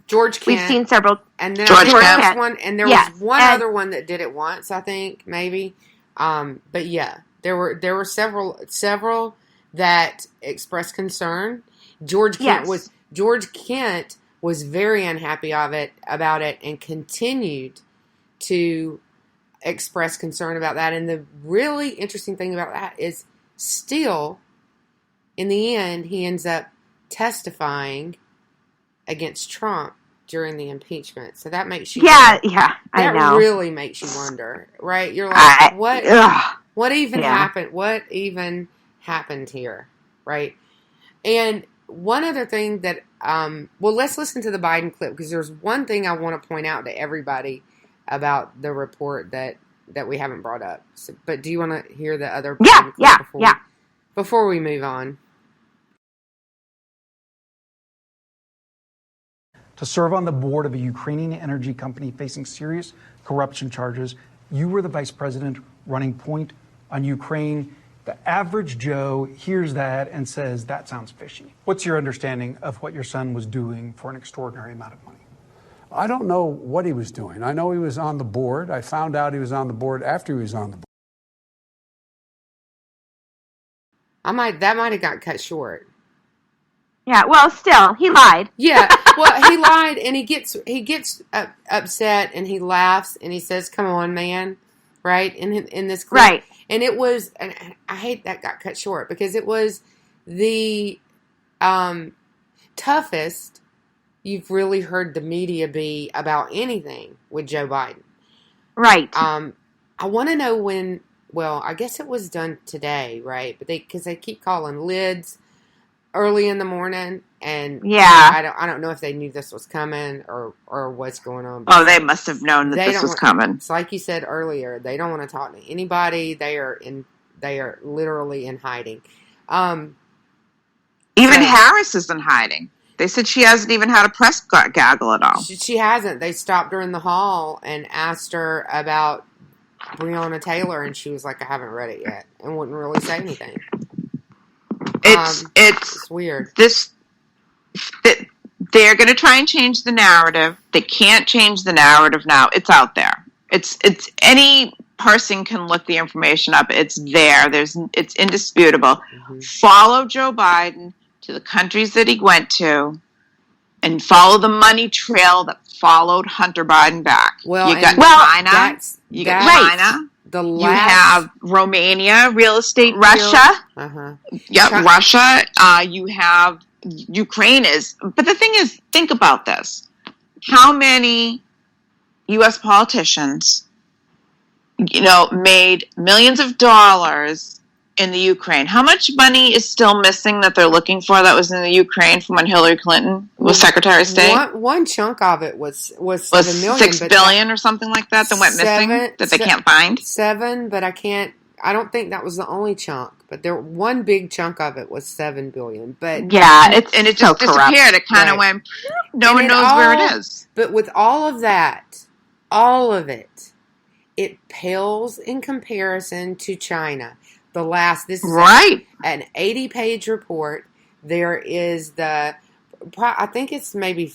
George Kent. We've seen several. And then George Kent. One, and there was one other one that did it once, I think, maybe. But yeah, there were several that expressed concern. George Kent was very unhappy about it and continued to express concern about that. And the really interesting thing about that is still, in the end, he ends up testifying against Trump during the impeachment. So that makes you I know. That really makes you wonder, right? You're like, what even happened? What even happened here, right? And one other thing that, let's listen to the Biden clip, because there's one thing I want to point out to everybody about the report that we haven't brought up. So, but do you want to hear the other Biden clip before we move on? To serve on the board of a Ukrainian energy company facing serious corruption charges, you were the vice president running point on Ukraine. The average Joe hears that and says, that sounds fishy. What's your understanding of what your son was doing for an extraordinary amount of money? I don't know what he was doing. I know he was on the board. I found out he was on the board after he was on the board. That might have got cut short. Yeah, well, still, he lied. Yeah, well, he lied, and he gets upset, and he laughs, and he says, "Come on, man," right? In this clip. Right. And it was, and I hate that got cut short, because it was the toughest you've really heard the media be about anything with Joe Biden. Right. I want to know when. Well, I guess it was done today, right? But because they keep calling lids early in the morning, and I don't know if they knew this was coming or what's going on. Oh, they must have known that this was coming. It's like you said earlier, they don't want to talk to anybody. They are literally in hiding. Even Harris is in hiding. They said she hasn't even had a press gaggle at all. She hasn't. They stopped her in the hall and asked her about Breonna Taylor, and she was like, I haven't read it yet, and wouldn't really say anything. It's weird. They're going to try and change the narrative. They can't change the narrative now. It's out there. It's any person can look the information up. It's there. It's indisputable. Mm-hmm. Follow Joe Biden to the countries that he went to, and follow the money trail that followed Hunter Biden back. Well, you got China. You got China. You have Romania, real estate, Russia. Yep, Russia. You have Ukraine but the thing is, think about this. How many U.S. politicians, made millions of dollars in the Ukraine? How much money is still missing that they're looking for that was in the Ukraine from when Hillary Clinton was Secretary of State? One chunk of it was $7 million, $6 billion or something like that went missing that they can't find. $7, but I don't think that was the only chunk. But one big chunk of it was $7 billion. But yeah, it just disappeared. It kind of went. No one knows where it is. But with all of that, all of it, it pales in comparison to China. This is an 80-page report. There is I think it's maybe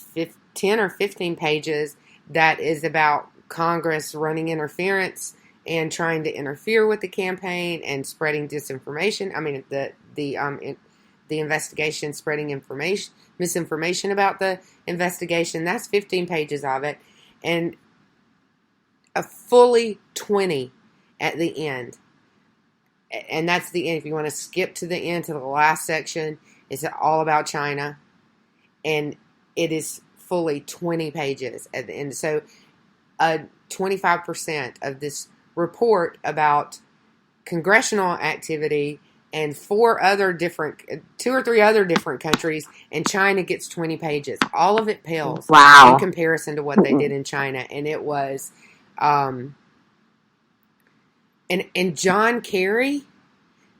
10 or 15 pages that is about Congress running interference and trying to interfere with the campaign and spreading disinformation. I mean, the investigation, spreading misinformation about the investigation. That's 15 pages of it, and a fully 20 at the end. And that's the end. If you want to skip to the end, to the last section, it's all about China. And it is fully 20 pages at the end. So 25% of this report about congressional activity and 2 or 3 other different countries, and China gets 20 pages. All of it pales in comparison to what they did in China. And it was... And John Kerry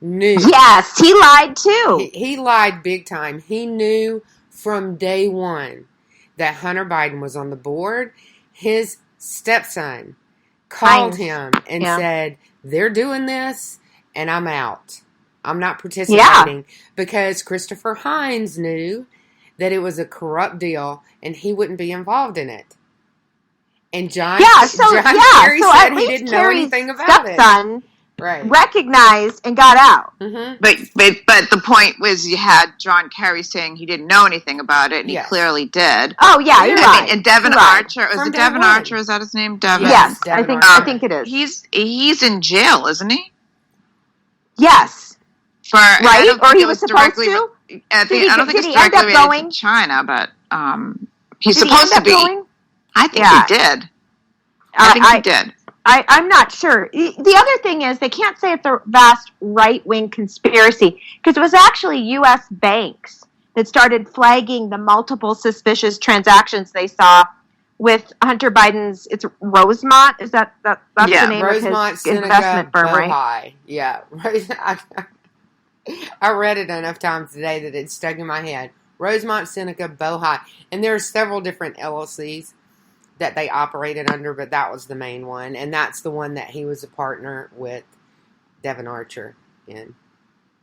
knew. Yes, he lied too. He lied big time. He knew from day one that Hunter Biden was on the board. His stepson called him and said, they're doing this and I'm out. I'm not participating because Christopher Hines knew that it was a corrupt deal and he wouldn't be involved in it. And John Kerry said he didn't know anything about it. Right. Recognized and got out. Mm-hmm. But the point was you had John Kerry saying he didn't know anything about it, and he clearly did. Oh yeah, you're right. And Devin Archer, is it Devin Archer? Is that his name? Devin. Yes, I think it is. He's in jail, isn't he? Yes. Right? Or he was supposed to? I don't think it's directly related to China, but he's supposed to be. Going? I think he did. I think he did. I'm not sure. The other thing is they can't say it's a vast right-wing conspiracy because it was actually U.S. banks that started flagging the multiple suspicious transactions they saw with Hunter Biden's. It's Rosemont. Is that's the name Rosemont, of his Seneca, investment firm, Bohai. right? Yeah. I read it enough times today that it stuck in my head. Rosemont, Seneca, Bohai. And there are several different LLCs that they operated under, but that was the main one. And that's the one that he was a partner with Devin Archer in.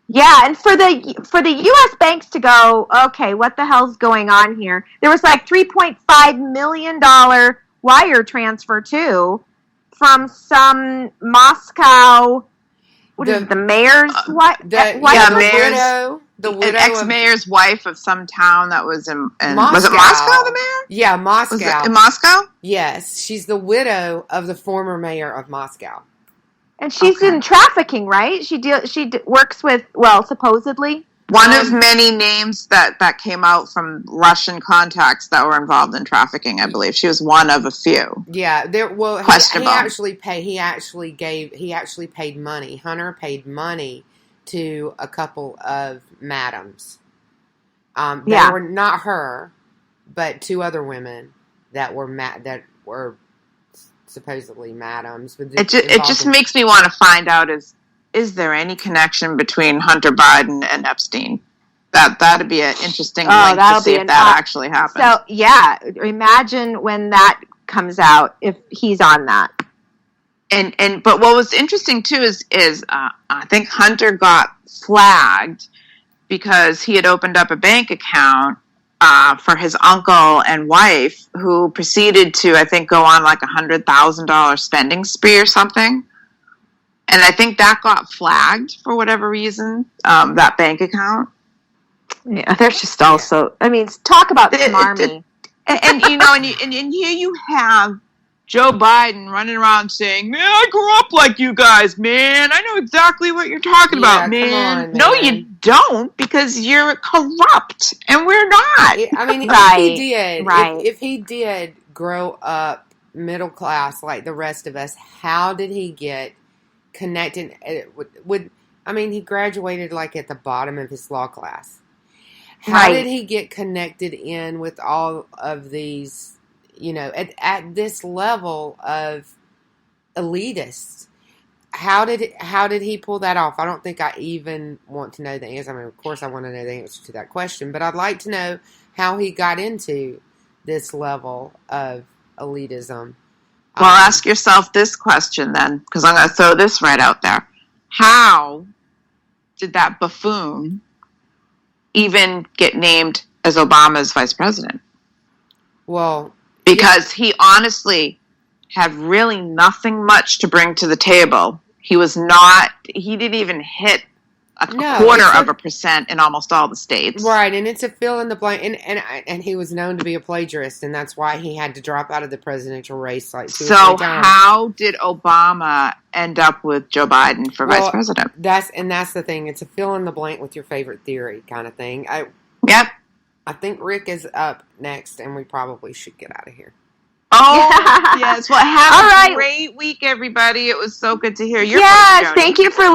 Yeah, and for the U.S. banks to go, okay, what the hell's going on here? There was like $3.5 million wire transfer, too, from some Moscow... the mayor's wife? The widow, an ex-mayor's wife of some town that was in Moscow. Was it Moscow, the mayor? Yeah, Moscow. Was it in Moscow? Yes, she's the widow of the former mayor of Moscow. And she's in trafficking, right? She works with, supposedly. One of many names that came out from Russian contacts that were involved in trafficking, I believe. She was one of a few. Yeah, he actually paid money. Hunter paid money to a couple of madams. They were not her, but two other women that were supposedly madams. It just makes me want to find out is there any connection between Hunter Biden and Epstein? That'd be an interesting link to see if that actually happened. So yeah, imagine when that comes out if he's on that. But what was interesting too is I think Hunter got flagged because he had opened up a bank account for his uncle and wife, who proceeded to, I think, go on like $100,000 spending spree or something. And I think that got flagged for whatever reason, that bank account. Yeah, there's just also, talk about smarmy. And here you have Joe Biden running around saying, man, I grew up like you guys, man. I know exactly what you're talking about, man. Come on, man. No, you don't, because you're corrupt, and we're not. If he did grow up middle class like the rest of us, how did he get connected? He graduated like at the bottom of his law class. How did he get connected in with all of these, at this level of elitists? How did he pull that off? I don't think I even want to know the answer. Of course I want to know the answer to that question, but I'd like to know how he got into this level of elitism. Well, ask yourself this question then, because I'm going to throw this right out there. How did that buffoon even get named as Obama's vice president? Well, because he honestly had really nothing much to bring to the table. He didn't even hit a quarter of a percent in almost all the states. Right, and it's a fill in the blank. And he was known to be a plagiarist, and that's why he had to drop out of the presidential race like 2 or 3 times. So how did Obama end up with Joe Biden for vice president? That's the thing. It's a fill in the blank with your favorite theory kind of thing. Yep. I think Rick is up next, and we probably should get out of here. Oh, yes. Well, have a great week, everybody. It was so good to hear your voice, Joni. Thank you for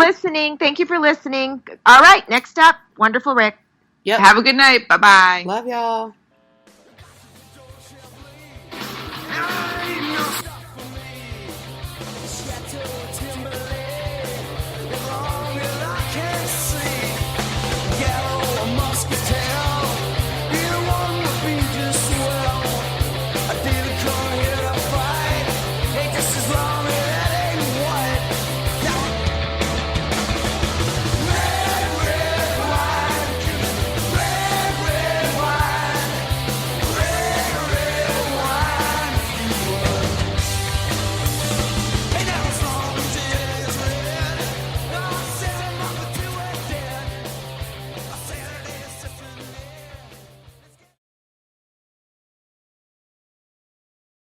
listening. All right, next up, Wonderful Rick. Yep. Have a good night. Bye-bye. Love y'all.